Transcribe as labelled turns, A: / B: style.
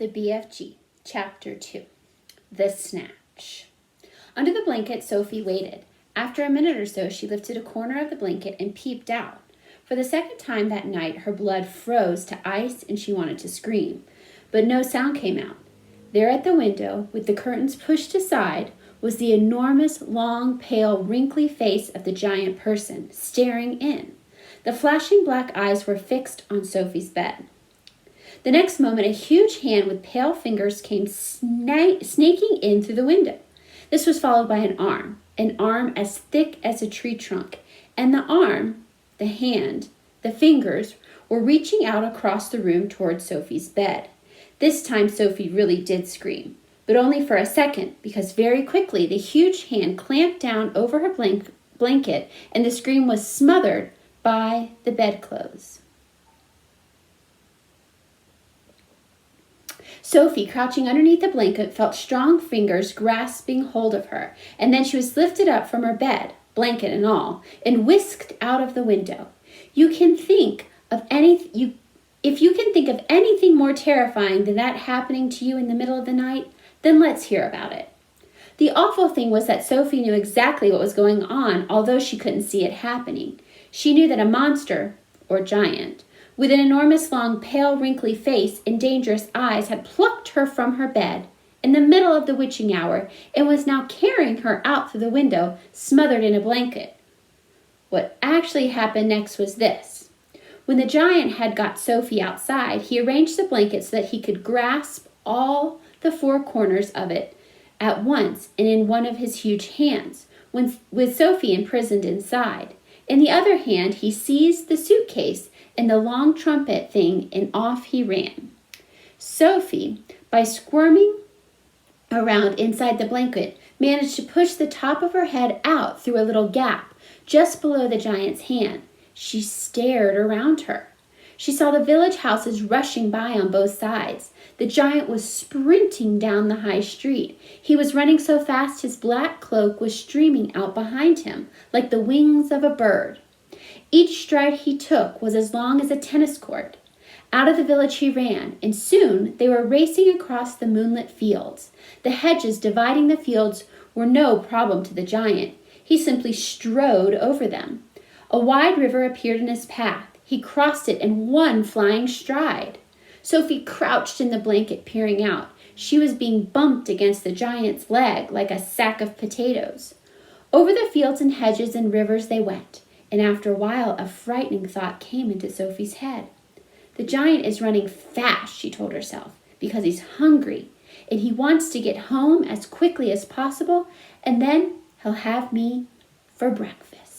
A: The BFG Chapter 2. The Snatch. Under the blanket, Sophie waited. After a minute or so, she lifted a corner of the blanket and peeped out. For the second time that night, her blood froze to ice and she wanted to scream. But no sound came out. There at the window, with the curtains pushed aside, was the enormous, long, pale, wrinkly face of the giant person, staring in. The flashing black eyes were fixed on Sophie's bed. The next moment, a huge hand with pale fingers came snaking in through the window. This was followed by an arm as thick as a tree trunk, and the arm, the hand, the fingers were reaching out across the room toward Sophie's bed. This time, Sophie really did scream, but only for a second, because very quickly the huge hand clamped down over her blanket, and the scream was smothered by the bedclothes. Sophie, crouching underneath the blanket, felt strong fingers grasping hold of her, and then she was lifted up from her bed, blanket and all, and whisked out of the window. If you can think of anything more terrifying than that happening to you in the middle of the night, then let's hear about it. The awful thing was that Sophie knew exactly what was going on, although she couldn't see it happening. She knew that a monster, or giant, with an enormous, long, pale, wrinkly face and dangerous eyes, had plucked her from her bed in the middle of the witching hour and was now carrying her out through the window, smothered in a blanket. What actually happened next was this. When the giant had got Sophie outside, he arranged the blanket so that he could grasp all the four corners of it at once and in one of his huge hands, with Sophie imprisoned inside. In the other hand, he seized the suitcase and the long trumpet thing, and off he ran. Sophie, by squirming around inside the blanket, managed to push the top of her head out through a little gap just below the giant's hand. She stared around her. She saw the village houses rushing by on both sides. The giant was sprinting down the high street. He was running so fast his black cloak was streaming out behind him like the wings of a bird. Each stride he took was as long as a tennis court. Out of the village he ran, and soon they were racing across the moonlit fields. The hedges dividing the fields were no problem to the giant. He simply strode over them. A wide river appeared in his path. He crossed it in one flying stride. Sophie crouched in the blanket, peering out. She was being bumped against the giant's leg like a sack of potatoes. Over the fields and hedges and rivers they went. And after a while, a frightening thought came into Sophie's head. The giant is running fast, she told herself, because he's hungry, and he wants to get home as quickly as possible, and then he'll have me for breakfast.